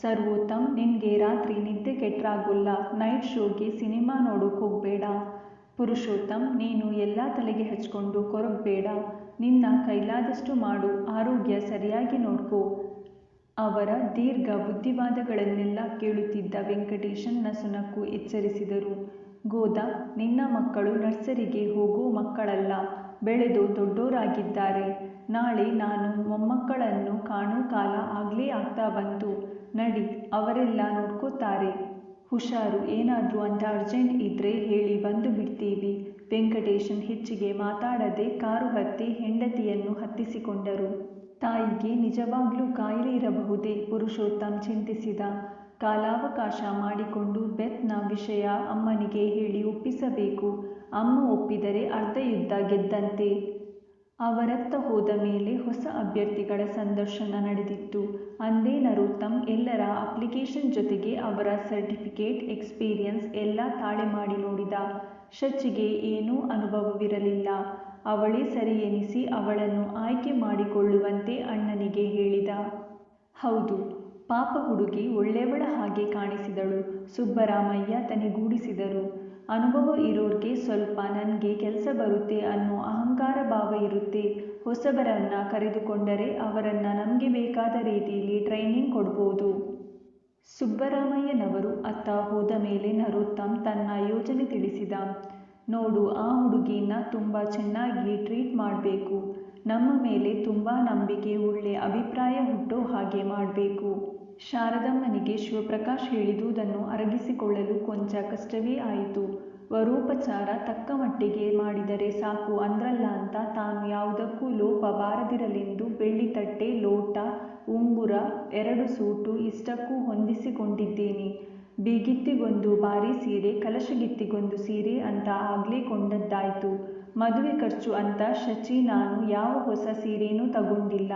ಸರ್ವೋತ್ತಮ್, ನಿನ್ಗೆ ರಾತ್ರಿ ನಿದ್ದೆ ಕೆಟ್ರಾಗೋಲ್ಲ, ನೈಟ್ ಶೋಗೆ ಸಿನಿಮಾ ನೋಡೋಕ್ ಹೋಗ್ಬೇಡ. ಪುರುಷೋತ್ತಮ್, ನೀನು ಎಲ್ಲ ತಲೆಗೆ ಹಚ್ಕೊಂಡು ಕೊರಗಬೇಡ. ನಿನ್ನ ಕೈಲಾದಷ್ಟು ಮಾಡು, ಆರೋಗ್ಯ ಸರಿಯಾಗಿ ನೋಡ್ಕೋ. ಅವರ ದೀರ್ಘ ಬುದ್ಧಿವಾದಗಳನ್ನೆಲ್ಲ ಕೇಳುತ್ತಿದ್ದ ವೆಂಕಟೇಶನ್ ನಸುನಕ್ಕು ಎಚ್ಚರಿಸಿದರು. ಗೋದಾ, ನಿನ್ನ ಮಕ್ಕಳು ನರ್ಸರಿಗೆ ಹೋಗೋ ಮಕ್ಕಳಲ್ಲ, ಬೆಳೆದು ದೊಡ್ಡೋರಾಗಿದ್ದಾರೆ. ನಾಳೆ ನಾನು ಮೊಮ್ಮಕ್ಕಳನ್ನು ಕಾಣೋ ಕಾಲ ಆಗ್ಲೇ ಆಗ್ತಾ ಬಂತು. ನಡಿ, ಅವರೆಲ್ಲ ನೋಡ್ಕೋತಾರೆ. ಹುಷಾರು, ಏನಾದ್ರೂ ಅಂತ ಅರ್ಜೆಂಟ್ ಇದ್ರೆ ಹೇಳಿ ಬಂದು ಬಿಡ್ತೀವಿ. ವೆಂಕಟೇಶನ್ ಹೆಚ್ಚಿಗೆ ಮಾತಾಡದೆ ಕಾರು ಹತ್ತಿ ಹೆಂಡತಿಯನ್ನು ಹತ್ತಿಸಿಕೊಂಡರು. ತಾಯಿಗೆ ನಿಜವಾಗ್ಲೂ ಕಾಯಿಲೆ ಇರಬಹುದೇ? ಪುರುಷೋತ್ತಮ್ ಚಿಂತಿಸಿದ. ಕಾಲಾವಕಾಶ ಮಾಡಿಕೊಂಡು ಬೆತ್ನ ವಿಷಯ ಅಮ್ಮನಿಗೆ ಹೇಳಿ ಒಪ್ಪಿಸಬೇಕು. ಅಮ್ಮ ಒಪ್ಪಿದರೆ ಅರ್ಧ ಯುದ್ಧ ಗೆದ್ದಂತೆ. ಅವರತ್ತ ಹೋದ ಮೇಲೆ ಹೊಸ ಅಭ್ಯರ್ಥಿಗಳ ಸಂದರ್ಶನ ನಡೆದಿತ್ತು. ಅಂದೇ ನರೋತ್ತಮ್ ಎಲ್ಲರ ಅಪ್ಲಿಕೇಶನ್ ಜೊತೆಗೆ ಅವರ ಸರ್ಟಿಫಿಕೇಟ್, ಎಕ್ಸ್ಪೀರಿಯನ್ಸ್ ಎಲ್ಲ ತಾಳೆ ಮಾಡಿ ನೋಡಿದ. ಶಚಿಗೆ ಏನೂ ಅನುಭವವಿರಲಿಲ್ಲ. ಅವಳೇ ಸರಿ ಎನಿಸಿ ಅವಳನ್ನು ಆಯ್ಕೆ ಮಾಡಿಕೊಳ್ಳುವಂತೆ ಅಣ್ಣನಿಗೆ ಹೇಳಿದ. ಹೌದು, ಪಾಪ ಹುಡುಗಿ ಒಳ್ಳೆಯವಳ ಹಾಗೆ ಕಾಣಿಸಿದಳು. ಸುಬ್ಬರಾಮಯ್ಯ ತನಿಗೂಡಿಸಿದರು. ಅನುಭವ ಇರೋರ್ಗೆ ಸ್ವಲ್ಪ ನನ್ಗೆ ಕೆಲಸ ಬರುತ್ತೆ ಅನ್ನೋ ಅಹಂಕಾರ ಭಾವ ಇರುತ್ತೆ. ಹೊಸಬರನ್ನ ಕರೆದುಕೊಂಡರೆ ಅವರನ್ನ ನಮ್ಗೆ ಬೇಕಾದ ರೀತಿಯಲ್ಲಿ ಟ್ರೈನಿಂಗ್ ಕೊಡ್ಬೋದು. ಸುಬ್ಬರಾಮಯ್ಯನವರು ಅತ್ತ ಹೋದ ಮೇಲೆ ನರೋತ್ತಮ್ ತನ್ನ ಯೋಜನೆ ತಿಳಿಸಿದ. ನೋಡು, ಆ ಹುಡುಗಿನ ತುಂಬ ಚೆನ್ನಾಗಿ ಟ್ರೀಟ್ ಮಾಡಬೇಕು. ನಮ್ಮ ಮೇಲೆ ತುಂಬ ನಂಬಿಕೆ, ಒಳ್ಳೆ ಅಭಿಪ್ರಾಯ ಹುಟ್ಟೋ ಹಾಗೆ ಮಾಡಬೇಕು. ಶಾರದಮ್ಮನಿಗೆ ಶಿವಪ್ರಕಾಶ್ ಹೇಳಿದುದನ್ನು ಅರಗಿಸಿಕೊಳ್ಳಲು ಕೊಂಚ ಕಷ್ಟವೇ ಆಯಿತು. ವರೋಪಚಾರ ತಕ್ಕ ಮಟ್ಟಿಗೆ ಮಾಡಿದರೆ ಸಾಕು ಅಂದ್ರಲ್ಲ ಅಂತ ತಾನು ಯಾವುದಕ್ಕೂ ಲೋಪ ಬಾರದಿರಲೆಂದು ಬೆಳ್ಳಿ ತಟ್ಟೆ, ಲೋಟ, ಉಂಗುರ, 2 ಸೂಟು ಇಷ್ಟಕ್ಕೂ ಹೊಂದಿಸಿಕೊಂಡಿದ್ದೇನೆ. ಬೀಗಿತ್ತಿಗೊಂದು ಭಾರಿ ಸೀರೆ, ಕಲಶಗಿತ್ತಿಗೊಂದು ಸೀರೆ ಅಂತ ಆಗ್ಲೇ ಕೊಂಡದ್ದಾಯ್ತು. ಮದುವೆ ಖರ್ಚು ಅಂತ ಶಚಿ ನಾನು ಯಾವ ಹೊಸ ಸೀರೆನೂ ತಗೊಂಡಿಲ್ಲ.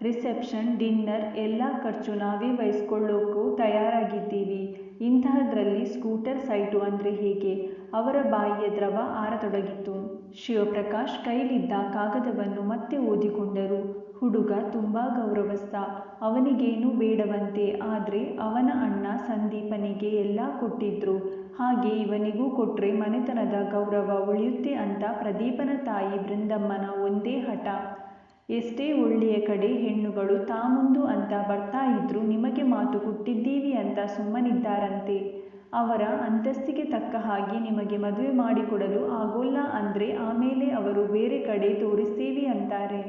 ರಿಸೆಪ್ಷನ್, ಡಿನ್ನರ್ ಎಲ್ಲ ಖರ್ಚು ನಾವೇ ವಹಿಸ್ಕೊಳ್ಳೋಕ್ಕೂ ತಯಾರಾಗಿದ್ದೀವಿ. ಇಂತಹದ್ರಲ್ಲಿ ಸ್ಕೂಟರ್ ಸೈಟು ಅಂದ್ರೆ ಹೇಗೆ? ಅವರ ಬಾಯಿಯ ದ್ರವ ಆರತೊಡಗಿತು. ಶಿವಪ್ರಕಾಶ್ ಕೈಲಿದ್ದ ಕಾಗದವನ್ನು ಮತ್ತೆ ಓದಿಕೊಂಡರು. ಹುಡುಗ ತುಂಬಾ ಗೌರವಸ್ಥ, ಅವನಿಗೇನೂ ಬೇಡವಂತೆ. ಆದ್ರೆ ಅವನ ಅಣ್ಣ ಸಂದೀಪನಿಗೆ ಎಲ್ಲ ಕೊಟ್ಟಿದ್ರು. ಹಾಗೆ ಇವನಿಗೂ ಕೊಟ್ರೆ ಮನೆತನದ ಗೌರವ ಉಳಿಯುತ್ತೆ ಅಂತ ಪ್ರದೀಪನ ತಾಯಿ ಬೃಂದಮ್ಮನ ಒಂದೇ ಹಠ. ಎಷ್ಟೇ ಒಳ್ಳೆಯ ಕಡೆ ಹೆಣ್ಣುಗಳು ತಾ ಮುಂದು ಅಂತ ಬರ್ತಾ ಇದ್ರು ನಿಮಗೆ ಮಾತು ಕೊಟ್ಟಿದ್ದೀವಿ ಅಂತ ಸುಮ್ಮನಿದ್ದಾರಂತೆ. ಅವರ ಅಂತಸ್ತಿಗೆ ತಕ್ಕ ಹಾಗೆ ನಿಮಗೆ ಮದುವೆ ಮಾಡಿಕೊಡಲು ಆಗೋಲ್ಲ ಅಂದ್ರೆ ಆಮೇಲೆ ಅವರು ಬೇರೆ ಕಡೆ ತೋರಿಸ್ತೀವಿ ಅಂತಾರೆ.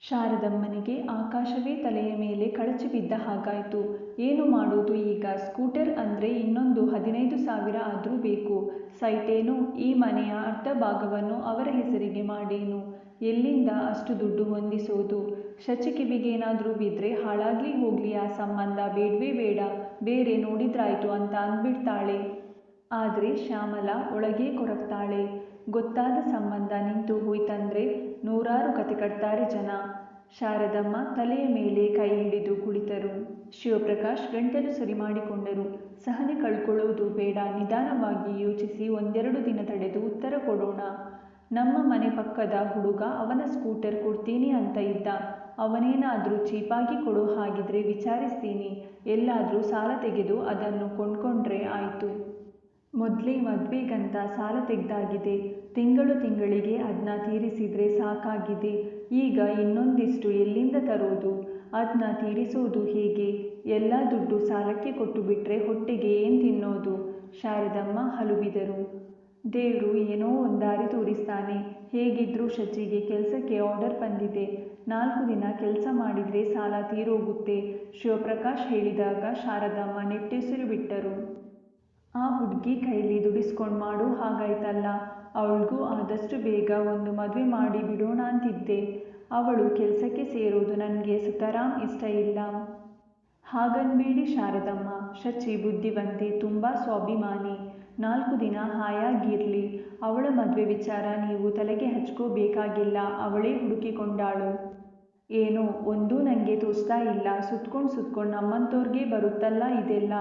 ಶಾರದಮ್ಮನಿಗೆ ಆಕಾಶವೇ ತಲೆಯ ಮೇಲೆ ಕಳಚಿ ಬಿದ್ದ ಹಾಗಾಯ್ತು. ಏನು ಮಾಡೋದು ಈಗ? ಸ್ಕೂಟರ್ ಅಂದ್ರೆ ಇನ್ನೊಂದು 15,000 ಆದ್ರೂ ಬೇಕು. ಸೈಟೇನು? ಈ ಮನೆಯ ಅರ್ಧ ಭಾಗವನ್ನು ಅವರ ಹೆಸರಿಗೆ ಮಾಡೇನು? ಎಲ್ಲಿಂದ ಅಷ್ಟು ದುಡ್ಡು ಹೊಂದಿಸೋದು? ಶಚಿ ಕಿವಿಗೇನಾದ್ರೂ ಬಿದ್ರೆ ಹಾಳಾಗ್ಲಿ ಹೋಗ್ಲಿ, ಆ ಸಂಬಂಧ ಬೇಡ್ವೇ ಬೇಡ, ಬೇರೆ ನೋಡಿದ್ರಾಯ್ತು ಅಂತ ಅಂದ್ಬಿಡ್ತಾಳೆ. ಆದ್ರೆ ಶ್ಯಾಮಲಾ ಒಳಗೇ ಕೊರಗ್ತಾಳೆ. ಗೊತ್ತಾದ ಸಂಬಂಧ ನಿಂತು ಹೋಯ್ತಂದ್ರೆ ನೂರಾರು ಕತೆ ಕಟ್ತಾರೆ ಜನ. ಶಾರದಮ್ಮ ತಲೆಯ ಮೇಲೆ ಕೈ ಹಿಡಿದು ಕುಳಿತರು. ಶಿವಪ್ರಕಾಶ್ ಗಂಟಲು ಸರಿ ಮಾಡಿಕೊಂಡರು. ಸಹನೆ ಕಳ್ಕೊಳ್ಳೋದು ಬೇಡ, ನಿಧಾನವಾಗಿ ಯೋಚಿಸಿ 1-2 ದಿನ ತಡೆದು ಉತ್ತರ ಕೊಡೋಣ. ನಮ್ಮ ಮನೆ ಪಕ್ಕದ ಹುಡುಗ ಅವನ ಸ್ಕೂಟರ್ ಕೊಡ್ತೀನಿ ಅಂತ ಇದ್ದ. ಅವನೇನಾದ್ರೂ ಚೀಪಾಗಿ ಕೊಡೋ ಹಾಗಿದ್ರೆ ವಿಚಾರಿಸ್ತೀನಿ. ಎಲ್ಲಾದ್ರೂ ಸಾಲ ತೆಗೆದು ಅದನ್ನು ಕೊಂಡ್ಕೊಂಡ್ರೆ ಆಯ್ತು. ಮೊದ್ಲೇ ಮದ್ವೆಗಂತ ಸಾಲ ತೆಗ್ದಾಗಿದೆ. ತಿಂಗಳಿಗೆ ಅದ್ನ ತೀರಿಸಿದ್ರೆ ಸಾಕಾಗಿದೆ. ಈಗ ಇನ್ನೊಂದಿಷ್ಟು ಎಲ್ಲಿಂದ ತರೋದು? ಅದ್ನ ತೀರಿಸೋದು ಹೇಗೆ? ಎಲ್ಲ ದುಡ್ಡು ಸಾಲಕ್ಕೆ ಕೊಟ್ಟು ಬಿಟ್ರೆ ಹೊಟ್ಟೆಗೆ ಏನ್ ತಿನ್ನೋದು? ಶಾರದಮ್ಮ ಹಲುಬಿದರು. ದೇವ್ರು ಏನೋ ಒಂದಾರಿ ತೋರಿಸ್ತಾನೆ. ಹೇಗಿದ್ರೂ ಶಚಿಗೆ ಕೆಲ್ಸಕ್ಕೆ ಆರ್ಡರ್ ಬಂದಿದೆ. 4 ದಿನ ಕೆಲಸ ಮಾಡಿದ್ರೆ ಸಾಲ ತೀರೋಗುತ್ತೆ. ಶಿವಪ್ರಕಾಶ್ ಹೇಳಿದಾಗ ಶಾರದಮ್ಮ ನಿಟ್ಟುಸಿರು ಬಿಟ್ಟರು. ಆ ಹುಡ್ಗಿ ಕೈಲಿ ದುಡಿಸ್ಕೊಂಡ್ ಮಾಡೋ ಹಾಗಾಯ್ತಲ್ಲ. ಅವಳಿಗೂ ಆದಷ್ಟು ಬೇಗ ಒಂದು ಮದ್ವೆ ಮಾಡಿ ಬಿಡೋಣಾಂತಿದ್ದೆ. ಅವಳು ಕೆಲ್ಸಕ್ಕೆ ಸೇರೋದು ನನ್ಗೆ ಸುತರಾಂ ಇಷ್ಟ ಇಲ್ಲ. ಹಾಗನ್ಬೇಡಿ ಶಾರದಮ್ಮ. ಶಚಿ ಬುದ್ಧಿವಂತೆ, ತುಂಬಾ ಸ್ವಾಭಿಮಾನಿ. 4 ದಿನ ಹಾಯಾಗಿರ್ಲಿ. ಅವಳ ಮದ್ವೆ ವಿಚಾರ ನೀವು ತಲೆಗೆ ಹಚ್ಕೋಬೇಕಾಗಿಲ್ಲ. ಅವಳೇ ಹುಡುಕಿಕೊಂಡಾಳು. ಏನೋ ಒಂದೂ ನಂಗೆ ತೋಚ್ತಾ ಇಲ್ಲ. ಸುತ್ಕೊಂಡ್ ನಮ್ಮಂತೋರ್ಗೆ ಬರುತ್ತಲ್ಲ ಇದೆಲ್ಲ.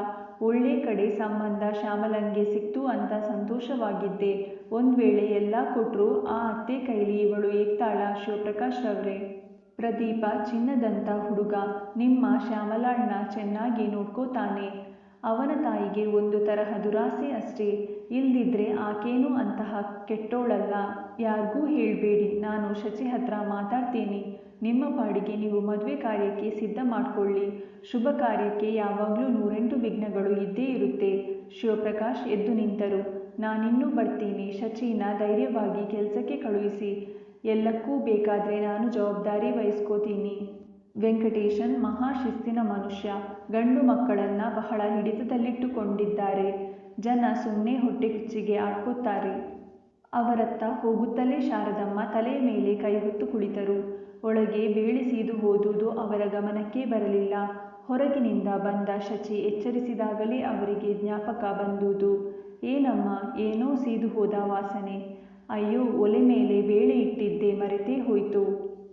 ಒಳ್ಳೆ ಕಡೆ ಸಂಬಂಧ ಶ್ಯಾಮಲನ್ಗೆ ಸಿಕ್ತು ಅಂತ ಸಂತೋಷವಾಗಿದ್ದೆ. ಒಂದ್ವೇಳೆ ಎಲ್ಲ ಕೊಟ್ರೂ ಆ ಅತ್ತೆ ಕೈಲಿ ಇವಳು ಏಗ್ತಾಳ ಶಿವಪ್ರಕಾಶ್ ರವ್ರೆ? ಪ್ರದೀಪ ಚಿನ್ನದಂಥ ಹುಡುಗ, ನಿಮ್ಮ ಶ್ಯಾಮಲಾಳ್ನ ಚೆನ್ನಾಗಿ ನೋಡ್ಕೋತಾನೆ. ಅವನ ತಾಯಿಗೆ ಒಂದು ತರಹ ದುರಾಸೆ ಅಷ್ಟೇ, ಇಲ್ದಿದ್ರೆ ಆಕೇನೂ ಅಂತಹ ಕೆಟ್ಟೋಳಲ್ಲ. ಯಾರ್ಗೂ ಹೇಳ್ಬೇಡಿ, ನಾನು ಶಚಿ ಹತ್ರ ಮಾತಾಡ್ತೀನಿ. ನಿಮ್ಮ ಪಾಡಿಗೆ ನೀವು ಮದುವೆ ಕಾರ್ಯಕ್ಕೆ ಸಿದ್ಧ ಮಾಡ್ಕೊಳ್ಳಿ. ಶುಭ ಕಾರ್ಯಕ್ಕೆ ಯಾವಾಗಲೂ 108 ವಿಘ್ನಗಳು ಇದ್ದೇ ಇರುತ್ತೆ. ಶಿವಪ್ರಕಾಶ್ ಎದ್ದು ನಿಂತರು. ನಾನಿನ್ನೂ ಬರ್ತೀನಿ. ಶಚಿನ ಧೈರ್ಯವಾಗಿ ಕೆಲಸಕ್ಕೆ ಕಳುಹಿಸಿ. ಎಲ್ಲಕ್ಕೂ ಬೇಕಾದ್ರೆ ನಾನು ಜವಾಬ್ದಾರಿ ವಹಿಸ್ಕೋತೀನಿ. ವೆಂಕಟೇಶನ್ ಮಹಾ ಶಿಸ್ತಿನ ಮನುಷ್ಯ. ಗಂಡು ಮಕ್ಕಳನ್ನ ಬಹಳ ಹಿಡಿತದಲ್ಲಿಟ್ಟುಕೊಂಡಿದ್ದಾರೆ. ಜನ ಸುಮ್ಮನೆ ಹೊಟ್ಟೆ ಕಿಚ್ಚಿಗೆ ಆಡ್ಕೋತಾರೆ. ಅವರತ್ತ ಹೋಗುತ್ತಲೇ ಶಾರದಮ್ಮ ತಲೆಯ ಮೇಲೆ ಕೈ ಹೊತ್ತು ಕುಳಿತರು. ಒಳಗೆ ಬೇಳೆ ಸೀದು ಹೋದುದು ಅವರ ಗಮನಕ್ಕೆ ಬರಲಿಲ್ಲ. ಹೊರಗಿನಿಂದ ಬಂದ ಶಚಿ ಎಚ್ಚರಿಸಿದಾಗಲೇ ಅವರಿಗೆ ಜ್ಞಾಪಕ ಬಂದುದು. ಏನಮ್ಮ, ಏನೋ ಸೀದು ಹೋದ ವಾಸನೆ. ಅಯ್ಯೋ, ಒಲೆ ಮೇಲೆ ಬೇಳೆ ಇಟ್ಟಿದ್ದೆ, ಮರೆತೇ ಹೋಯ್ತು.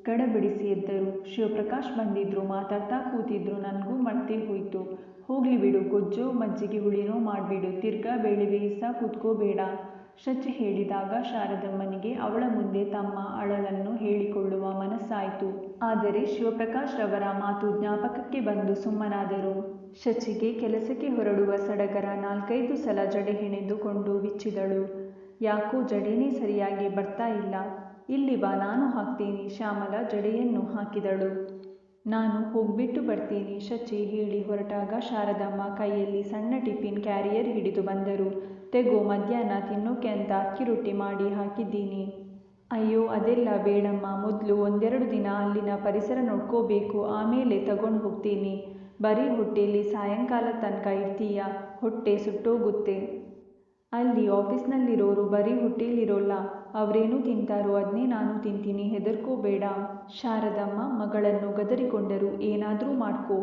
ಗಡಬಡಿಸಿ ಎದ್ದರು. ಶಿವಪ್ರಕಾಶ್ ಬಂದಿದ್ರು, ಮಾತಾಡ್ತಾ ಕೂತಿದ್ರು. ನನಗೂ ಮರ್ತೇ ಹೋಯ್ತು. ಹೋಗ್ಲಿ ಬಿಡು, ಗೊಜ್ಜೋ ಮಜ್ಜಿಗೆ ಹುಳಿನೋ ಮಾಡ್ಬಿಡು, ತಿರ್ಗಾ ಬೇಳೆ ಬೇಯಿಸ್ತಾ ಕೂತ್ಕೋಬೇಡ. ಶಚಿ ಹೇಳಿದಾಗ ಶಾರದಮ್ಮನಿಗೆ ಅವಳ ಮುಂದೆ ತಮ್ಮ ಅಳಲನ್ನು ಹೇಳಿಕೊಳ್ಳುವ ಮನಸ್ಸಾಯಿತು. ಆದರೆ ಶಿವಪ್ರಕಾಶ್ ರವರ ಮಾತು ಜ್ಞಾಪಕಕ್ಕೆ ಬಂದು ಸುಮ್ಮನಾದರು. ಶಚಿಗೆ ಕೆಲಸಕ್ಕೆ ಹೊರಡುವ ಸಡಗರ 4-5 ಸಲ ಜಡೆ ಹೆಣೆದುಕೊಂಡು ಬಿಚ್ಚಿದಳು. ಯಾಕೋ ಜಡೆನೇ ಸರಿಯಾಗಿ ಬರ್ತಾ ಇಲ್ಲ. ಇಲ್ಲಿ ಬಾ, ನಾನು ಹಾಕ್ತೀನಿ. ಶ್ಯಾಮಲ ಜಡೆಯನ್ನು ಹಾಕಿದಳು. ನಾನು ಹೋಗ್ಬಿಟ್ಟು ಬರ್ತೀನಿ. ಶಚಿ ಹೇಳಿ ಹೊರಟಾಗ ಶಾರದಮ್ಮ ಕೈಯಲ್ಲಿ ಸಣ್ಣ ಟಿಫಿನ್ ಕ್ಯಾರಿಯರ್ ಹಿಡಿದು ಬಂದರು. ತೆಗೋ, ಮಧ್ಯಾಹ್ನ ತಿನ್ನೋಕೆ ಅಂತ ಅಕ್ಕಿ ರೊಟ್ಟಿ ಮಾಡಿ ಹಾಕಿದ್ದೀನಿ. ಅಯ್ಯೋ, ಅದೆಲ್ಲ ಬೇಡಮ್ಮ. ಮೊದಲು 1-2 ದಿನ ಅಲ್ಲಿನ ಪರಿಸರ ನೋಡ್ಕೋಬೇಕು, ಆಮೇಲೆ ತಗೊಂಡು ಹೋಗ್ತೀನಿ. ಬರೀ ಹೊಟ್ಟೆಯಲ್ಲಿ ಸಾಯಂಕಾಲ ತನಕ ಇರ್ತೀಯ, ಹೊಟ್ಟೆ ಸುಟ್ಟೋಗುತ್ತೆ. ಅಲ್ಲಿ ಆಫೀಸ್ನಲ್ಲಿರೋರು ಬರೀ ಹೊಟ್ಟೆಲಿರೋಲ್ಲ, ಅವರೇನು ತಿಂತಾರೋ ಅದನ್ನೇ ನಾನು ತಿಂತೀನಿ, ಹೆದರ್ಕೋಬೇಡ. ಶಾರದಮ್ಮ ಮಗಳನ್ನು ಗದರಿಕೊಂಡರು. ಏನಾದ್ರೂ ಮಾಡ್ಕೋ.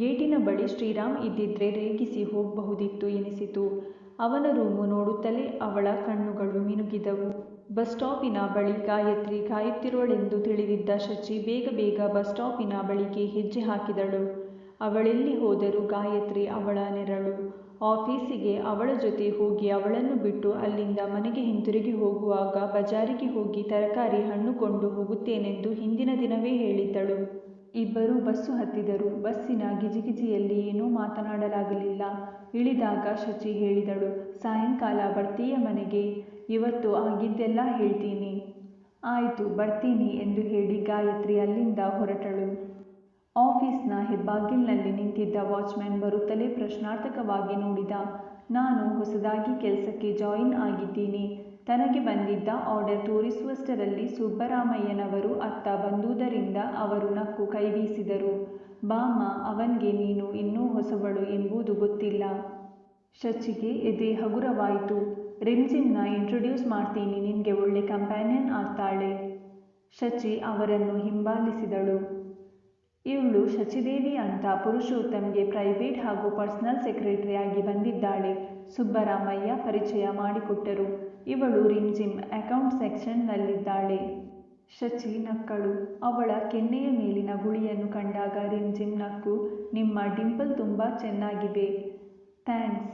ಗೇಟಿನ ಬಳಿ ಶ್ರೀರಾಮ್ ಇದ್ದಿದ್ರೆ ರೇಗಿಸಿ ಹೋಗಬಹುದಿತ್ತು ಎನಿಸಿತು. ಅವನ ರೂಮು ನೋಡುತ್ತಲೇ ಅವಳ ಕಣ್ಣುಗಳು ಮಿನುಗಿದವು. ಬಸ್ ಸ್ಟಾಪಿನ ಬಳಿ ಗಾಯತ್ರಿ ಕಾಯುತ್ತಿರುವಳೆಂದು ತಿಳಿದಿದ್ದ ಶಚಿ ಬೇಗ ಬೇಗ ಬಸ್ ಸ್ಟಾಪಿನ ಬಳಿಗೆ ಹೆಜ್ಜೆ ಹಾಕಿದಳು. ಅವಳೆಲ್ಲಿ ಹೋದರೂ ಗಾಯತ್ರಿ ಅವಳ ನೆರಳು. ಆಫೀಸಿಗೆ ಅವಳ ಜೊತೆ ಹೋಗಿ ಅವಳನ್ನು ಬಿಟ್ಟು ಅಲ್ಲಿಂದ ಮನೆಗೆ ಹಿಂತಿರುಗಿ ಹೋಗುವಾಗ ಬಜಾರಿಗೆ ಹೋಗಿ ತರಕಾರಿ ಹಣ್ಣು ಕೊಂಡು ಹೋಗುತ್ತೇನೆಂದು ಹಿಂದಿನ ದಿನವೇ ಹೇಳಿದ್ದಳು. ಇಬ್ಬರೂ ಬಸ್ಸು ಹತ್ತಿದರು. ಬಸ್ಸಿನ ಗಿಜಿಗಿಜಿಯಲ್ಲಿ ಏನೂ ಮಾತನಾಡಲಾಗಲಿಲ್ಲ. ಇಳಿದಾಗ ಶಚಿ ಹೇಳಿದಳು, ಸಾಯಂಕಾಲ ಬರ್ತೀಯ ಮನೆಗೆ? ಇವತ್ತು ಆಗಿದ್ದೆಲ್ಲ ಹೇಳ್ತೀನಿ. ಆಯಿತು, ಬರ್ತೀನಿ ಎಂದು ಹೇಳಿ ಗಾಯತ್ರಿ ಅಲ್ಲಿಂದ ಹೊರಟಳು. ಆಫೀಸ್ನ ಹೆಬ್ಬಾಗಿಲಿನಲ್ಲಿ ನಿಂತಿದ್ದ ವಾಚ್ಮ್ಯಾನ್ ಬರುತ್ತಲೇ ಪ್ರಶ್ನಾರ್ಥಕವಾಗಿ ನೋಡಿದ. ನಾನು ಹೊಸದಾಗಿ ಕೆಲಸಕ್ಕೆ ಜಾಯಿನ್ ಆಗಿದ್ದೀನಿ. ತನಗೆ ಬಂದಿದ್ದ ಆರ್ಡರ್ ತೋರಿಸುವಷ್ಟರಲ್ಲಿ ಸುಬ್ಬರಾಮಯ್ಯನವರು ಅತ್ತ ಬಂದುದರಿಂದ ಅವರು ನಕ್ಕು ಕೈಬೀಸಿದರು. ಬಾಮ್ಮ, ಅವನ್ಗೆ ನೀನು ಇನ್ನೂ ಹೊಸಬಳು ಎಂಬುದು ಗೊತ್ತಿಲ್ಲ. ಶಚಿಗೆ ಎದೆ ಹಗುರವಾಯಿತು. ರಿಮ್ಜಿಮ್ನ ಇಂಟ್ರೊಡ್ಯೂಸ್ ಮಾಡ್ತೀನಿ, ನಿನ್ಗೆ ಒಳ್ಳೆ ಕಂಪ್ಯಾನಿಯನ್ ಆಗ್ತಾಳೆ. ಶಚಿ ಅವರನ್ನು ಹಿಂಬಾಲಿಸಿದಳು. ಇವಳು ಶಚಿದೇವಿ ಅಂತ ಪುರುಷೋತ್ತಮ್ಗೆ ಪ್ರೈವೇಟ್ ಹಾಗೂ ಪರ್ಸನಲ್ ಸೆಕ್ರೆಟರಿ ಆಗಿ ಬಂದಿದ್ದಾಳೆ. ಸುಬ್ಬರಾಮಯ್ಯ ಪರಿಚಯ ಮಾಡಿಕೊಟ್ಟರು. ಇವಳು ರಿಮ್ಜಿಮ್ ಅಕೌಂಟ್ ಸೆಕ್ಷನ್ನಲ್ಲಿದ್ದಾಳೆ. ಶಚಿ ನಕ್ಕಳು. ಅವಳ ಕೆನ್ನೆಯ ಮೇಲಿನ ಗುಳಿಯನ್ನು ಕಂಡಾಗ ರಿಮ್ಜಿಮ್ ನಕ್ಕು. ನಿಮ್ಮ ಡಿಂಪಲ್ ತುಂಬ ಚೆನ್ನಾಗಿವೆ. ಥ್ಯಾಂಕ್ಸ್,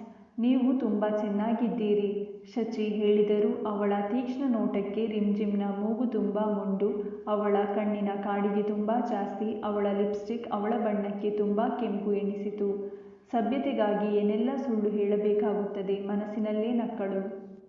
ನೀವು ತುಂಬ ಚೆನ್ನಾಗಿದ್ದೀರಿ, ಶಚಿ ಹೇಳಿದರು. ಅವಳ ತೀಕ್ಷ್ಣ ನೋಟಕ್ಕೆ ರಿಮ್ಜಿಮ್ನ ಮೂಗು ತುಂಬ ಮೊಂಡು, ಅವಳ ಕಣ್ಣಿನ ಕಾಡಿಗೆ ತುಂಬ ಜಾಸ್ತಿ, ಅವಳ ಲಿಪ್ಸ್ಟಿಕ್ ಅವಳ ಬಣ್ಣಕ್ಕೆ ತುಂಬ ಕೆಂಪು ಎನಿಸಿತು. ಸಭ್ಯತೆಗಾಗಿ ಏನೆಲ್ಲ ಸುಳ್ಳು ಹೇಳಬೇಕಾಗುತ್ತದೆ. ಮನಸ್ಸಿನಲ್ಲೇ ನಕ್ಕಳು.